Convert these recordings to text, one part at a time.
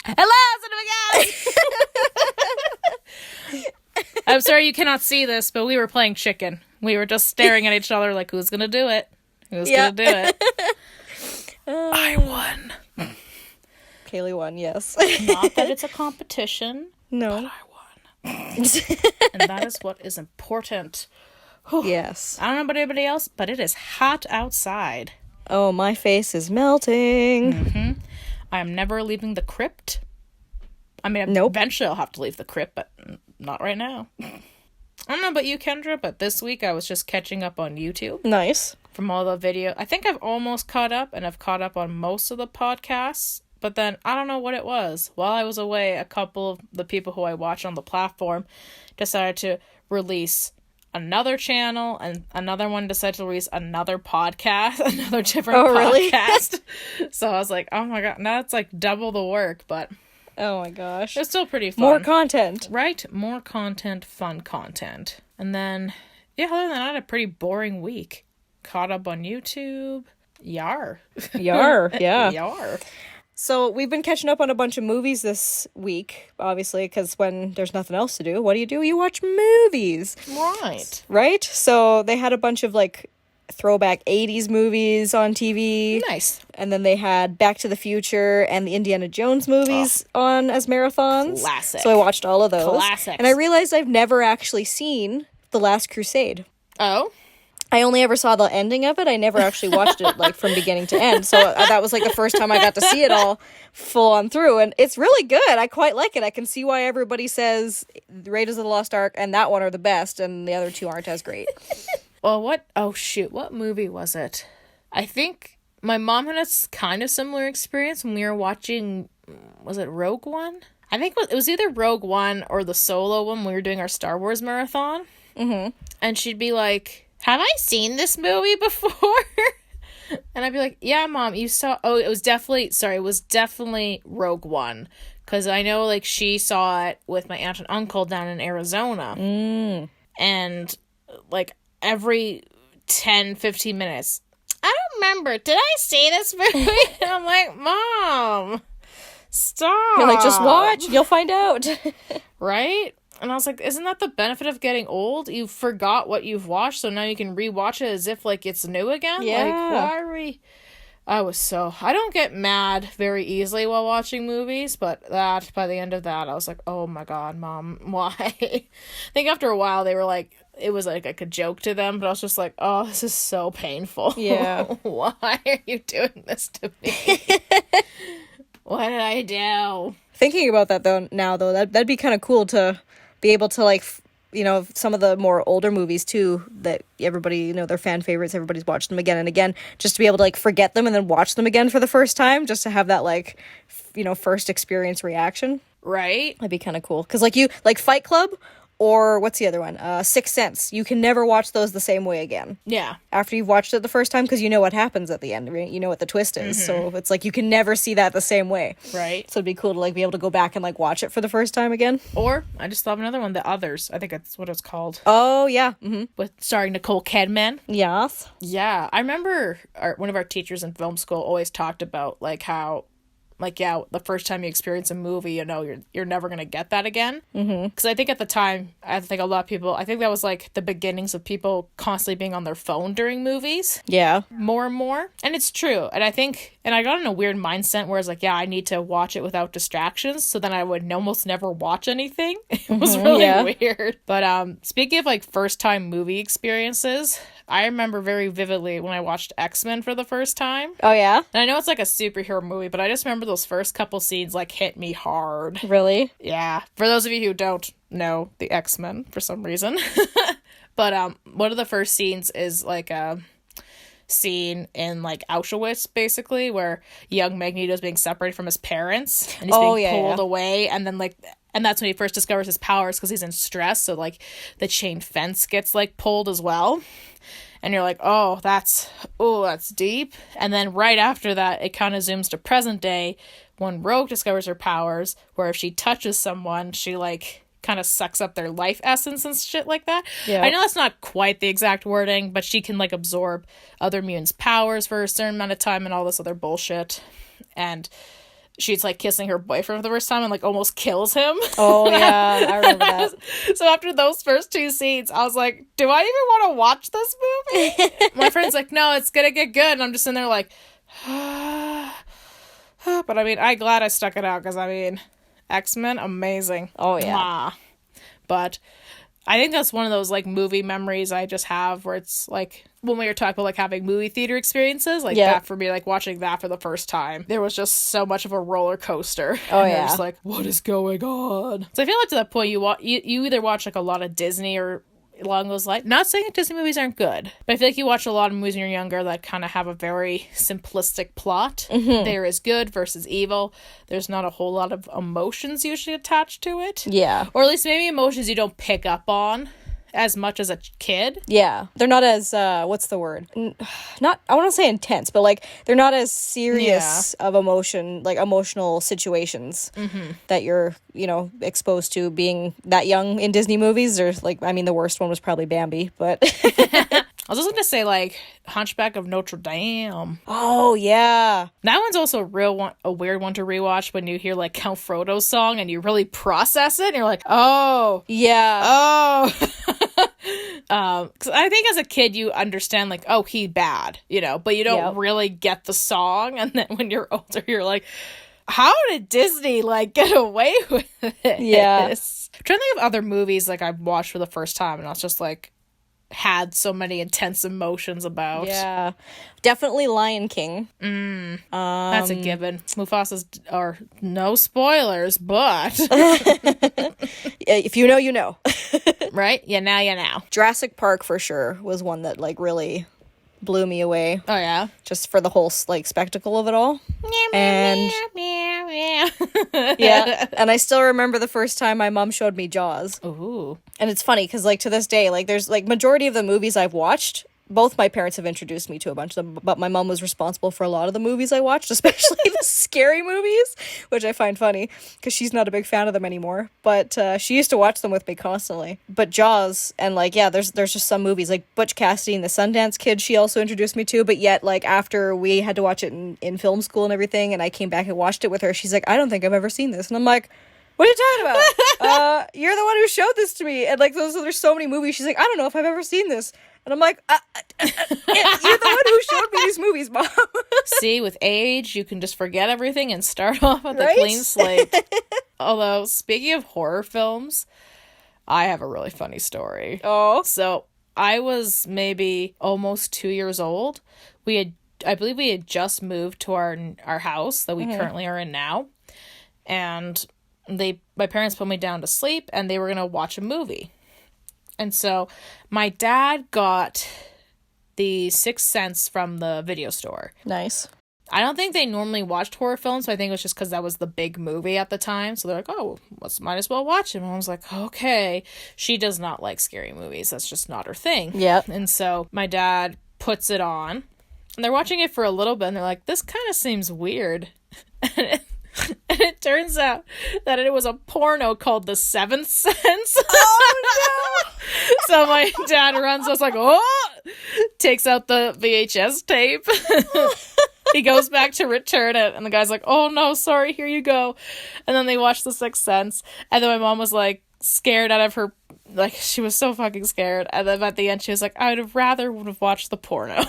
Hello, Cinema Guys! I'm sorry you cannot see this, but we were playing chicken. We were just staring at each other like, who's gonna do it? Who's gonna do it? I won. Kaylee won, yes. Not that it's a competition. No. But I won. And that is what is important. Whew. Yes. I don't know about anybody else, but it is hot outside. Oh, my face is melting. Mm-hmm. I am never leaving the crypt. I mean, Nope. Eventually I'll have to leave the crypt, but not right now. I don't know about you, Kendra, but this week I was just catching up on YouTube. Nice. From all the video. I think I've almost caught up, and I've caught up on most of the podcasts. But then, I don't know what it was. While I was away, a couple of the people who I watch on the platform decided to release another channel, and another one decided to release another podcast, another different podcast. Really? So I was like, oh my god, now it's like double the work, but oh my gosh. it's still pretty fun. More content. Right? More content, fun content. And then, yeah, other than that, I had a pretty boring week. Caught up on YouTube. Yar. Yar, yeah. Yar. So we've been catching up on a bunch of movies this week, obviously, because when there's nothing else to do, what do? You watch movies. Right. Right? So they had a bunch of, like, throwback 80s movies on TV. Nice. And then they had Back to the Future and the Indiana Jones movies on as marathons. Classic. So I watched all of those. Classics. And I realized I've never actually seen The Last Crusade. Oh? I only ever saw the ending of it. I never actually watched it, like, from beginning to end. So that was, like, the first time I got to see it all full on through. And it's really good. I quite like it. I can see why everybody says Raiders of the Lost Ark and that one are the best, and the other two aren't as great. Well, what movie was it? I think my mom had a kind of similar experience when we were watching, was it Rogue One? I think it was either Rogue One or the Solo one when we were doing our Star Wars marathon. Mm-hmm. And she'd be like, have I seen this movie before? And I'd be like, yeah, Mom, you saw... Oh, it was definitely Rogue One. Because I know, like, she saw it with my aunt and uncle down in Arizona. Mm. And, like, every 10, 15 minutes, I don't remember. Did I see this movie? And I'm like, Mom, stop. You're like, just watch. You'll find out. Right? And I was like, isn't that the benefit of getting old? You forgot what you've watched, so now you can rewatch it as if, like, it's new again? Yeah. Like, why are we... I don't get mad very easily while watching movies, but by the end of that, I was like, oh my god, Mom, why? I think after a while, they were like, it was like a joke to them, but I was just like, oh, this is so painful. Yeah. Why are you doing this to me? What did I do? Thinking about that, though, that'd be kind of cool to be able to, like, some of the more older movies, too, that everybody, they're fan favorites, everybody's watched them again and again, just to be able to, like, forget them and then watch them again for the first time, just to have that, like, first experience reaction. Right? That'd be kind of cool. Because, like Fight Club, or what's the other one? Sixth Sense. You can never watch those the same way again. Yeah. After you've watched it the first time, because you know what happens at the end, right? You know what the twist is. Mm-hmm. So it's like you can never see that the same way. Right. So it'd be cool to, like, be able to go back and, like, watch it for the first time again. Or, I just thought of another one, The Others. I think that's what it's called. Oh, yeah. Mm-hmm. With starring Nicole Kidman. Yes. Yeah. I remember one of our teachers in film school always talked about, like, how... Like, yeah, the first time you experience a movie, you're never going to get that again. Because I think at the time, I think a lot of people, I think that was, like, the beginnings of people constantly being on their phone during movies. Yeah. More and more. And it's true. And I think, and I got in a weird mindset where I was like, yeah, I need to watch it without distractions. So then I would almost never watch anything. It was really weird. But speaking of, like, first-time movie experiences... I remember very vividly when I watched X-Men for the first time. Oh, yeah? And I know it's like a superhero movie, but I just remember those first couple scenes, like, hit me hard. Really? Yeah. For those of you who don't know the X-Men for some reason. But one of the first scenes is, like, a scene in, like, Auschwitz, basically, where young Magneto's being separated from his parents. And he's being pulled away, and then, like... And that's when he first discovers his powers because he's in stress. So, like, the chain fence gets, like, pulled as well. And you're like, oh, that's deep. And then right after that, it kind of zooms to present day when Rogue discovers her powers, where if she touches someone, she, like, kind of sucks up their life essence and shit like that. Yeah. I know that's not quite the exact wording, but she can, like, absorb other mutants' powers for a certain amount of time and all this other bullshit. And... she's like kissing her boyfriend for the first time and like almost kills him. Oh yeah, I remember that. So after those first two scenes, I was like, do I even want to watch this movie? My friend's like, no, it's gonna get good. And I'm just in there like, but I mean, I'm glad I stuck it out because I mean, X-Men, amazing. Oh yeah. Mwah. But I think that's one of those like movie memories I just have where it's like when we were talking about like having movie theater experiences, like that for me, like watching that for the first time, there was just so much of a roller coaster. Oh and yeah. just like, what is going on? So I feel like to that point you either watch like a lot of Disney or along those lines. Not saying that Disney movies aren't good, but I feel like you watch a lot of movies when you're younger that kind of have a very simplistic plot. There is good versus evil. There's not a whole lot of emotions usually attached to it. Yeah. Or at least maybe emotions you don't pick up on as much as a kid. Yeah. They're not as, what's the word? Not, I want to say intense, but like they're not as serious of emotion, like emotional situations that you're, you know, exposed to being that young in Disney movies. Or like, I mean, the worst one was probably Bambi, but. I was just going to say like Hunchback of Notre Dame. Oh, yeah. That one's also a weird one to rewatch when you hear like Count Frodo's song and you really process it and you're like, oh. Yeah. Oh. Because I think as a kid you understand like, oh, he bad, you know, but you don't really get the song. And then when you're older, you're like, how did Disney like get away with it? Yeah. I'm trying to think of other movies like I've watched for the first time and I was just like, had so many intense emotions about. Yeah. Definitely Lion King. That's a given. Mufasa's, or no spoilers, but. If you know, you know. Right? Yeah, now you know. Jurassic Park for sure was one that like really blew me away. Oh, yeah? Just for the whole like spectacle of it all. And yeah, and I still remember the first time my mom showed me Jaws. Ooh. And it's funny because like to this day, like there's like majority of the movies I've watched, both my parents have introduced me to a bunch of them, but my mom was responsible for a lot of the movies I watched, especially the scary movies, which I find funny because she's not a big fan of them anymore. But she used to watch them with me constantly. But Jaws and like, yeah, there's just some movies like Butch Cassidy and the Sundance Kid she also introduced me to. But yet, like after we had to watch it in film school and everything, and I came back and watched it with her, she's like, I don't think I've ever seen this. And I'm like, what are you talking about? You're the one who showed this to me. And like, there's so many movies. She's like, I don't know if I've ever seen this. And I'm like, you're the one who showed me these movies, Mom. See, with age, you can just forget everything and start off with Right? a clean slate. Although, speaking of horror films, I have a really funny story. Oh. So, I was maybe almost 2 years old. I believe we had just moved to our house that we currently are in now. And my parents put me down to sleep and they were going to watch a movie. And so my dad got the Sixth Sense from the video store. Nice. I don't think they normally watched horror films, so I think it was just because that was the big movie at the time. So they're like, oh, might as well watch it. And I was like, okay. She does not like scary movies. That's just not her thing. Yep. And so my dad puts it on. And they're watching it for a little bit, and they're like, this kind of seems weird. And it turns out that it was a porno called The Seventh Sense. Oh, no! So my dad runs, I was like, oh! Takes out the VHS tape. He goes back to return it, and the guy's like, oh no, sorry, here you go. And then they watched The Sixth Sense, and then my mom was like, scared out of her, like, she was so fucking scared. And then at the end, she was like, I would have watched the porno.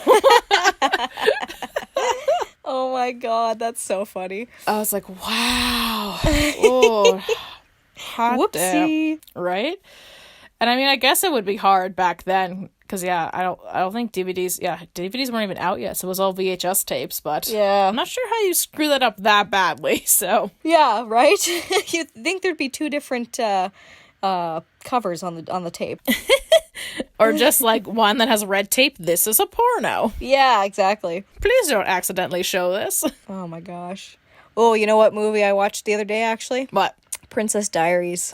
Oh my god, that's so funny. I was like, wow. Oh, hot Whoopsie. damn. Right? And I mean, I guess it would be hard back then because I don't think DVDs weren't even out yet, so it was all VHS tapes. But Yeah. I'm not sure how you screw that up that badly. So Yeah, right? You'd think there'd be two different covers on the tape. or just like one that has red tape. This is a porno. Yeah, exactly. Please don't accidentally show this. Oh my gosh. Oh, you know what movie I watched the other day, actually? What? Princess Diaries.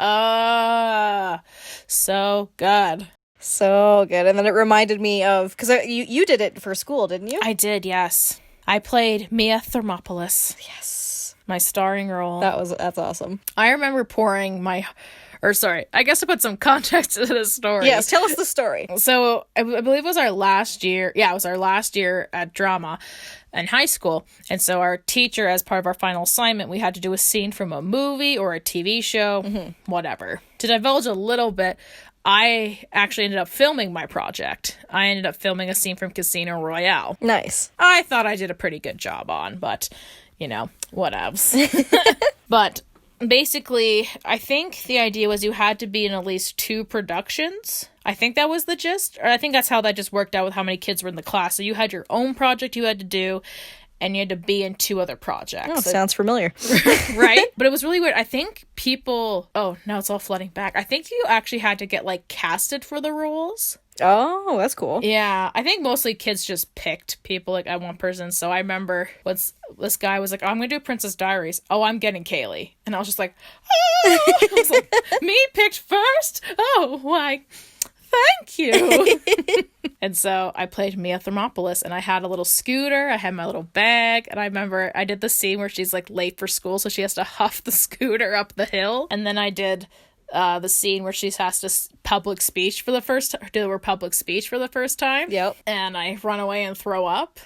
So good. So good. And then it reminded me of, because you did it for school, didn't you? I did, yes. I played Mia Thermopolis. Yes. my starring role. That's awesome. I remember I guess to put some context to the story. Yes, tell us the story. So I believe it was our last year. Yeah, it was our last year at drama in high school. And so our teacher, as part of our final assignment, we had to do a scene from a movie or a TV show, whatever. To divulge a little bit, I actually ended up filming my project. I ended up filming a scene from Casino Royale. Nice. I thought I did a pretty good job on, but, whatevs. But basically, I think the idea was you had to be in at least 2 productions. I think that was the gist. Or I think that's how that just worked out with how many kids were in the class. So you had your own project you had to do, and you had to be in 2 other projects. Oh, sounds familiar. Right? But it was really weird. I think people... Oh, now it's all flooding back. I think you actually had to get, casted for the roles. Oh, that's cool. Yeah, I think mostly kids just picked people, at one person. So I remember this guy was like, oh, I'm going to do Princess Diaries. Oh, I'm getting Kaylee. And I was just like, oh! I was like, me picked first? Oh, why... Thank you. And so I played Mia Thermopolis, and I had a little scooter. I had my little bag, and I remember I did the scene where she's late for school, so she has to huff the scooter up the hill. And then I did the scene where she has to public speech for the first time. Yep. And I run away and throw up.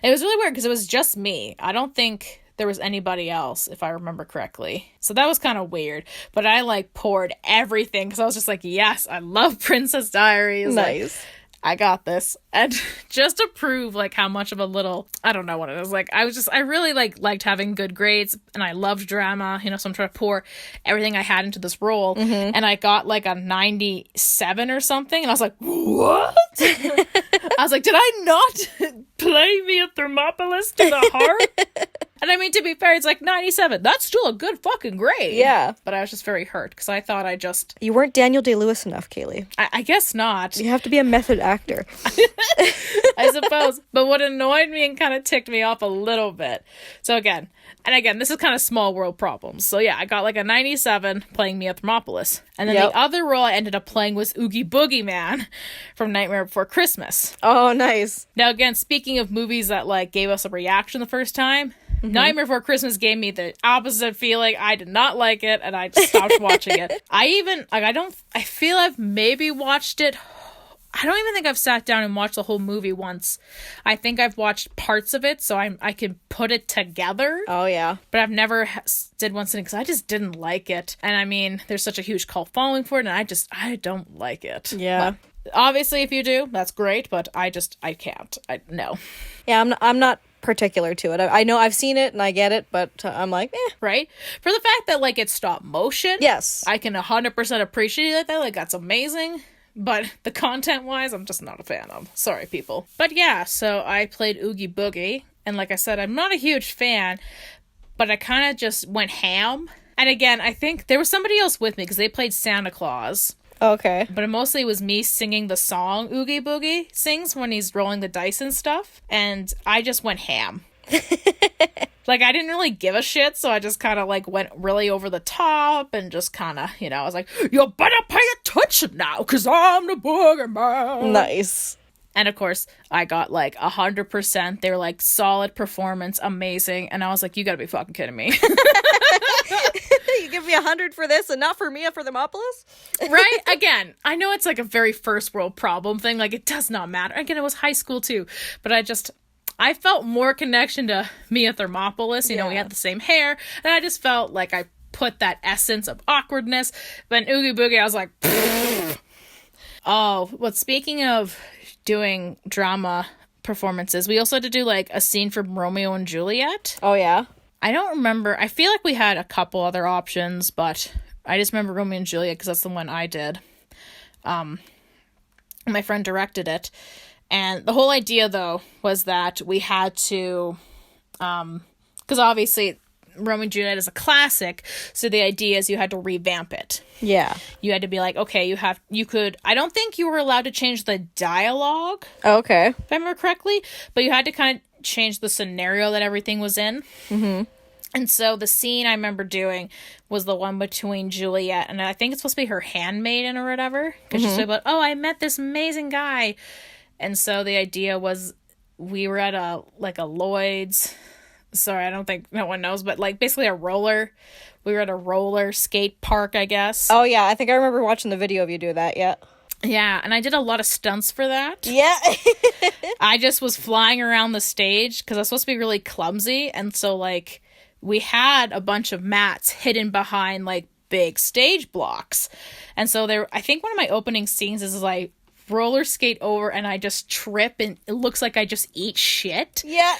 It was really weird because it was just me. I don't think there was anybody else, if I remember correctly. So that was kind of weird. But I poured everything because I was just like, yes, I love Princess Diaries. Nice. I got this. And just to prove how much of a little, I don't know what it is. I really liked having good grades, and I loved drama, so I'm trying to pour everything I had into this role. Mm-hmm. And I got a 97 or something. And I was like, what? I was like, did I not play Mia Thermopolis to the heart? And I mean, to be fair, it's 97. That's still a good fucking grade. Yeah. But I was just very hurt because I thought You weren't Daniel Day-Lewis enough, Kaylee. I guess not. You have to be a method actor. I suppose. But what annoyed me and kind of ticked me off a little bit. So again, this is kind of small world problems. So yeah, I got a 97 playing Mia Thermopolis. And then the other role I ended up playing was Oogie Boogie Man from Nightmare Before Christmas. Oh, nice. Now again, speaking of movies that gave us a reaction the first time, Nightmare Before Christmas gave me the opposite feeling. I did not like it, and I stopped watching it. I feel I've maybe watched it. I don't even think I've sat down and watched the whole movie once. I think I've watched parts of it, so I can put it together. Oh, yeah. But I've never did one sitting because I just didn't like it. And I mean, there's such a huge cult following for it, and I don't like it. Yeah. But obviously, if you do, that's great, but I can't. No. Yeah, I'm not particular to it. I know I've seen it and I get it, but I'm like, eh. Right? For the fact that it's stop motion. Yes. I can 100% appreciate that. That's amazing. But the content-wise, I'm just not a fan of. Sorry, people. But yeah, so I played Oogie Boogie. And like I said, I'm not a huge fan, but I kind of just went ham. And again, I think there was somebody else with me because they played Santa Claus. Okay. But it mostly was me singing the song Oogie Boogie sings when he's rolling the dice and stuff. And I just went ham. I didn't really give a shit, so I just kind of went really over the top and just kind of, I was like, you better pay attention now because I'm the boogeyman. Nice. And of course, I got 100%. They were solid performance, amazing. And I was like, you gotta be fucking kidding me. You give me 100 for this and not for Mia for Thermopolis? Right? Again, I know it's a very first world problem thing. It does not matter. Again, it was high school too. But I felt more connection to Mia Thermopolis. We had the same hair. And I just felt like I put that essence of awkwardness. But in Oogie Boogie, I was like, pfft. Oh, well, speaking of doing drama performances, we also had to do a scene from Romeo and Juliet. Oh, yeah? I don't remember. I feel like we had a couple other options, but I just remember Romeo and Juliet because that's the one I did. My friend directed it. And the whole idea, though, was that we had to, because obviously Romeo and Juliet is a classic, so the idea is you had to revamp it. Yeah. You had to be okay, I don't think you were allowed to change the dialogue. Okay. If I remember correctly, but you had to kind of change the scenario that everything was in. Mm-hmm. And so the scene I remember doing was the one between Juliet, and I think it's supposed to be her handmaiden or whatever, because she's about, oh, I met this amazing guy. And so the idea was we were at a Lloyd's Sorry, I don't think no one knows, but like basically we were at a roller skate park, I guess. Oh yeah, I think I remember watching the video of you do that. Yeah. Yeah, and I did a lot of stunts for that. Yeah. I just was flying around the stage because I was supposed to be really clumsy, and so like we had a bunch of mats hidden behind like big stage blocks. And so I think one of my opening scenes is I roller skate over and I just trip and it looks like I just eat shit. Yeah.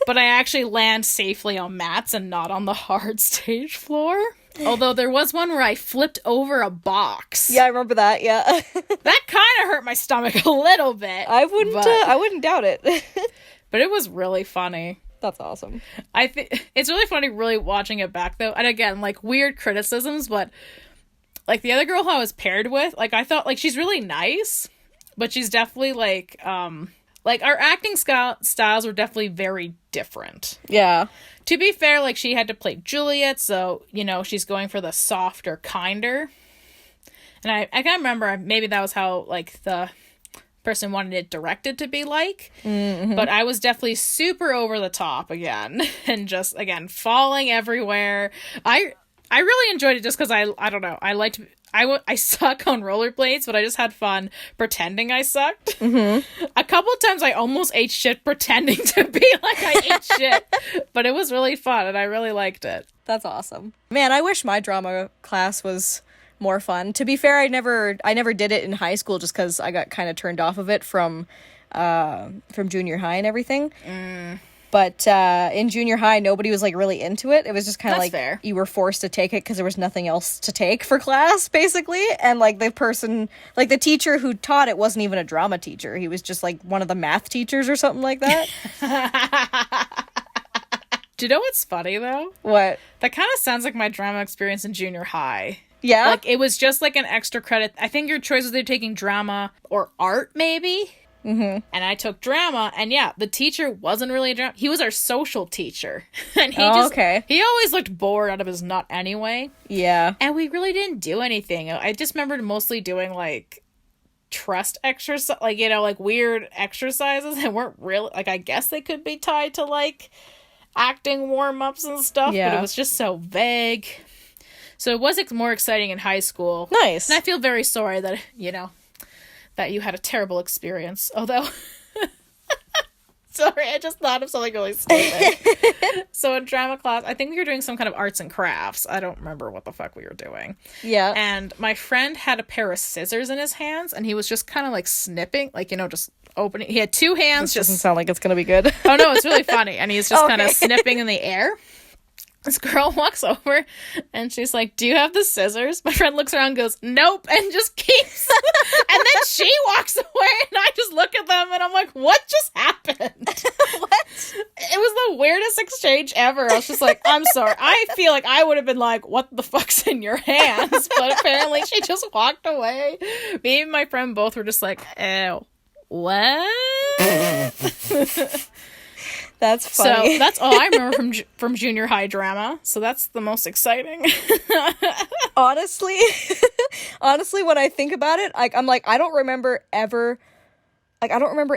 But I actually land safely on mats and not on the hard stage floor. Although there was one where I flipped over a box. Yeah, I remember that. Yeah. That kind of hurt my stomach a little bit. I wouldn't doubt it. But it was really funny. That's awesome. I think it's really funny really watching it back though. And again, like weird criticisms, but like the other girl who I was paired with, like I thought like she's really nice, but she's definitely like our acting styles were definitely very different. Yeah. To be fair, like she had to play Juliet, so you know she's going for the softer, kinder. And I can't remember, maybe that was how like the person wanted it directed to be like. Mm-hmm. But I was definitely super over the top again and just again falling everywhere. I really enjoyed it just because I don't know, I suck on rollerblades, but I just had fun pretending I sucked. Mm-hmm. A couple of times I almost ate shit pretending to be like I ate shit, but it was really fun and I really liked it. That's awesome. Man, I wish my drama class was more fun. To be fair, I never did it in high school just because I got kind of turned off of it from junior high and everything. But in junior high, nobody was like really into it. It was just kind of like fair. You were forced to take it because there was nothing else to take for class, basically. And like the teacher who taught it wasn't even a drama teacher. He was just like one of the math teachers or something like that. Do you know what's funny though? What? That kind of sounds like my drama experience in junior high. Yeah? Like it was just like an extra credit. I think your choice was either taking drama or art, maybe. Mm-hmm. And I took drama, and yeah, the teacher wasn't really a drama. He was our social teacher, and he he always looked bored out of his nut anyway. Yeah, and we really didn't do anything. I just remembered mostly doing like trust exercise, like like weird exercises that weren't really like. I guess they could be tied to like acting warm ups and stuff, but it was just so vague. So it was more exciting in high school. Nice, and I feel very sorry that that you had a terrible experience. Although, sorry, I just thought of something really stupid. So in drama class, I think we were doing some kind of arts and crafts. I don't remember what the fuck we were doing. Yeah. And my friend had a pair of scissors in his hands, and he was just kind of like snipping, like, just opening. He had two hands. This doesn't sound like it's going to be good. Oh, no, it's really funny. And he's just kind of snipping in the air. This girl walks over and she's like, "Do you have the scissors?" My friend looks around and goes, "Nope," and just keeps. And then she walks away and I just look at them and I'm like, what just happened? What? It was the weirdest exchange ever. I was just like, I'm sorry. I feel like I would have been like, what the fuck's in your hands? But apparently she just walked away. Me and my friend both were just like, ew, what? That's funny. So that's all I remember from junior high drama. So that's the most exciting. Honestly, when I think about it, I'm like, I don't remember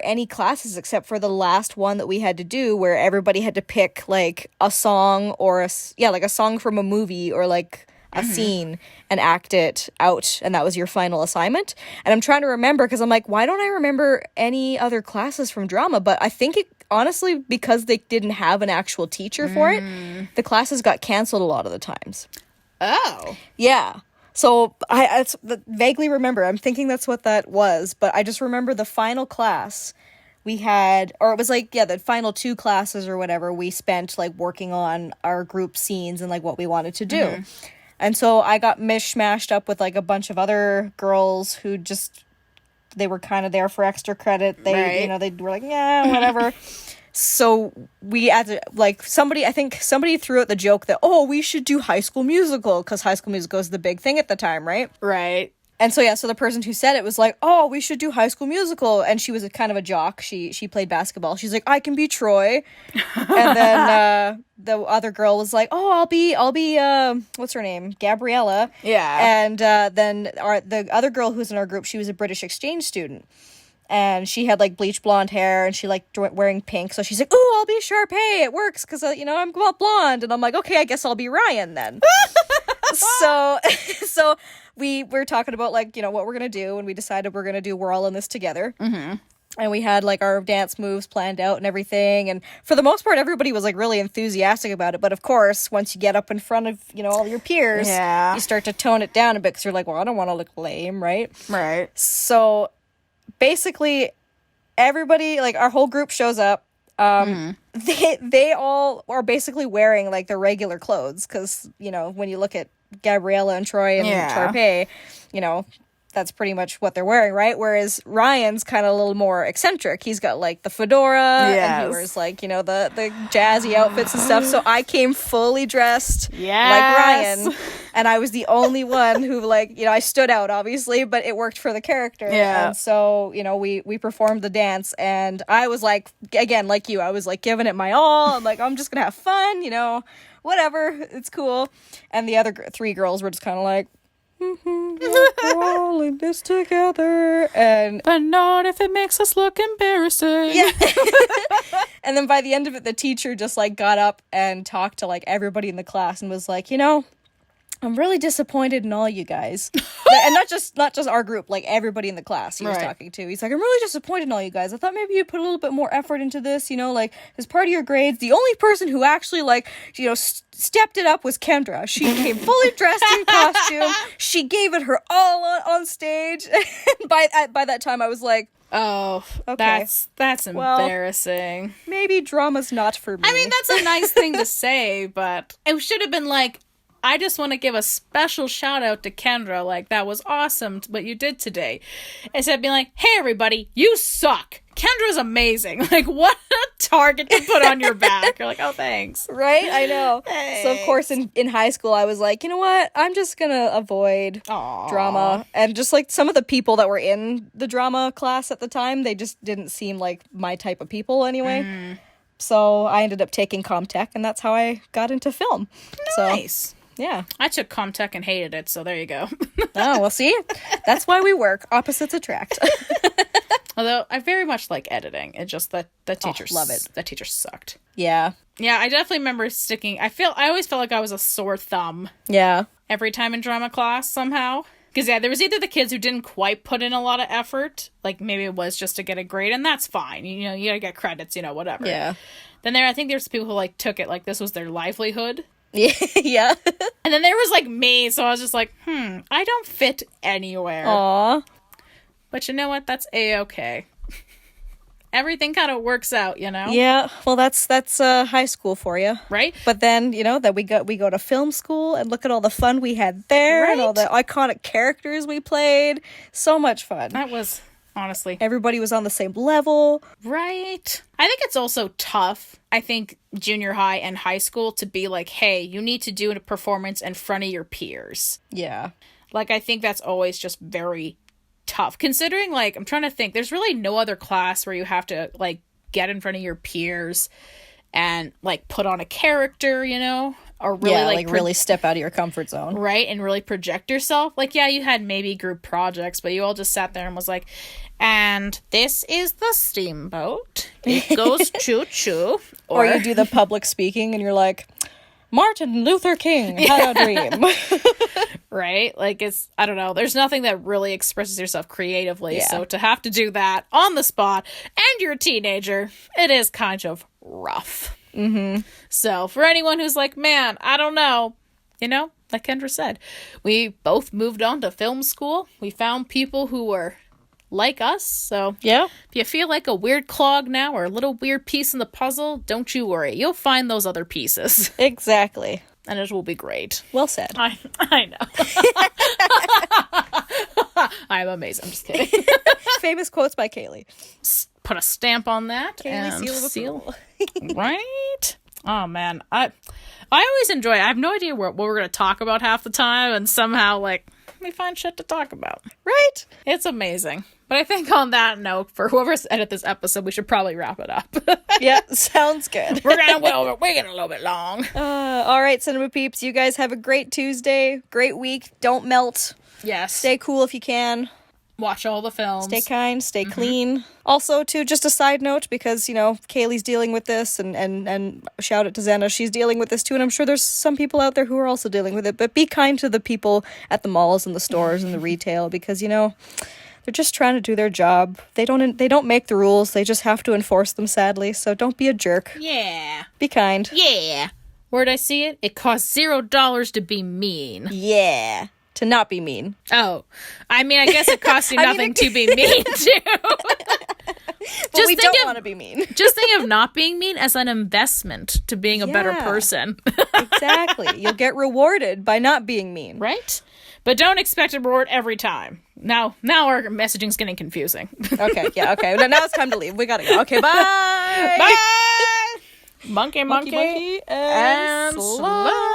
any classes except for the last one that we had to do where everybody had to pick like a song or like a song from a movie or like a scene and act it out, and that was your final assignment. And I'm trying to remember because I'm like, why don't I remember any other classes from drama? But I think honestly, because they didn't have an actual teacher for it, the classes got canceled a lot of the times. Oh. Yeah. So I vaguely remember. I'm thinking that's what that was, but I just remember the final class we had, or it was like, the final 2 classes or whatever we spent like working on our group scenes and like what we wanted to do. And so I got mishmashed up with like a bunch of other girls who just, they were kind of there for extra credit. They, they were like, yeah, whatever. So we had to, like, I think somebody threw out the joke that, oh, we should do High School Musical, because High School Musical was the big thing at the time, right? Right. And so, so the person who said it was like, oh, we should do High School Musical. And she was a kind of a jock. She played basketball. She's like, I can be Troy. And then the other girl was like, oh, I'll be what's her name? Gabriella. Yeah. And then the other girl who was in our group, she was a British exchange student. And she had like bleach blonde hair, and she like wearing pink. So she's like, "Ooh, I'll be Sharpay. It works because I'm blonde." And I'm like, "Okay, I guess I'll be Ryan then." So we were talking about like what we're gonna do, and we decided we're all in this together. Mm-hmm. And we had like our dance moves planned out and everything. And for the most part, everybody was like really enthusiastic about it. But of course, once you get up in front of all your peers, you start to tone it down a bit because you're like, well, I don't want to look lame, right? Right. So basically everybody, like our whole group shows up. They all are basically wearing like their regular clothes because when you look at Gabriella and Troy and Sharpay, that's pretty much what they're wearing, right? Whereas Ryan's kind of a little more eccentric. He's got like the fedora and he wears like the jazzy outfits and stuff. So I came fully dressed like Ryan, and I was the only one who like I stood out obviously, but it worked for the character. And so we performed the dance, and I was like, again, like you, I was like giving it my all. I'm like, I'm just gonna have fun, whatever, it's cool. And the other three girls were just kind of like, we're all in this together, but not if it makes us look embarrassing. Yeah. And then by the end of it, the teacher just like got up and talked to like everybody in the class and was like, I'm really disappointed in all you guys. And not just our group, like everybody in the class he was talking to. He's like, I'm really disappointed in all you guys. I thought maybe you'd put a little bit more effort into this, like as part of your grades. The only person who actually like, stepped it up was Kendra. She came fully dressed in costume. She gave it her all on stage. And by that time I was like, oh, okay. That's embarrassing. Well, maybe drama's not for me. I mean, that's a nice thing to say, but it should have been like, I just want to give a special shout out to Kendra. Like, that was awesome what you did today. Instead of being like, hey, everybody, you suck. Kendra's amazing. Like, what a target to put on your back. You're like, oh, thanks. Right? I know. Thanks. So, of course, in high school, I was like, you know what? I'm just going to avoid drama. And just, like, some of the people that were in the drama class at the time, they just didn't seem like my type of people anyway. So, I ended up taking Comtech, and that's how I got into film. Nice. So, yeah. I took Comtech and hated it, so there you go. Oh, well, see? That's why we work. Opposites attract. Although, I very much like editing. It's just that the teachers... love it. The teacher sucked. Yeah. Yeah, I definitely remember sticking... I always felt like I was a sore thumb. Yeah. Every time in drama class, somehow. Because, there was either the kids who didn't quite put in a lot of effort, like maybe it was just to get a grade, and that's fine. You gotta get credits, whatever. Yeah. Then I think there's people who, like, took it like this was their livelihood. Yeah. And then there was, like, me, so I was just like, I don't fit anywhere. Aw. But you know what? That's A-okay. Everything kind of works out, Yeah, well, that's high school for you, right? But then that we go to film school and look at all the fun we had there, and all the iconic characters we played. So much fun. That was honestly, everybody was on the same level, right? I think it's also tough. I think junior high and high school to be like, hey, you need to do a performance in front of your peers. Yeah, like I think that's always just very tough, considering, like, I'm trying to think, there's really no other class where you have to, like, get in front of your peers and, like, put on a character, or really, really step out of your comfort zone, right? And really project yourself. Like, yeah, you had maybe group projects, but you all just sat there and was like, and this is the steamboat, it goes choo-choo. Or you do the public speaking and you're like, Martin Luther King had a dream. Right? Like, I don't know. There's nothing that really expresses yourself creatively. Yeah. So to have to do that on the spot and you're a teenager, it is kind of rough. Mm-hmm. So for anyone who's like, man, I don't know, like Kendra said, we both moved on to film school. We found people who were like us. So yeah, if you feel like a weird clog now or a little weird piece in the puzzle, don't you worry. You'll find those other pieces. Exactly. And it will be great. Well said. I know. I'm amazing. I'm just kidding. Famous quotes by Kaylee. Put a stamp on that. Kaylee seal. Right? Oh, man. I always enjoy it. I have no idea what we're going to talk about half the time, and somehow, like, we find shit to talk about. Right? It's amazing. But I think on that note, for whoever's edit this episode, we should probably wrap it up. Yeah, sounds good. We're getting a little bit long. All right, Cinema Peeps, you guys have a great Tuesday, great week. Don't melt. Yes. Stay cool if you can. Watch all the films. Stay kind, stay clean. Also, too, just a side note, because, you know, Kaylee's dealing with this, and shout out to Xana, she's dealing with this too, and I'm sure there's some people out there who are also dealing with it, but be kind to the people at the malls and the stores and the retail, because, you know, they're just trying to do their job. They don't make the rules, they just have to enforce them, sadly, so don't be a jerk. Yeah. Be kind. Yeah. Where'd I see it? It costs $0 to be mean. Yeah. To not be mean. Oh, I mean, I guess it costs you nothing to be mean, too. But we don't want to be mean. Just think of not being mean as an investment to being a better person. Exactly. You'll get rewarded by not being mean. Right? But don't expect a reward every time. Now our messaging's getting confusing. Okay, yeah, okay. Now it's time to leave. We gotta go. Okay, bye! Bye! Monkey, Monkey, and slide.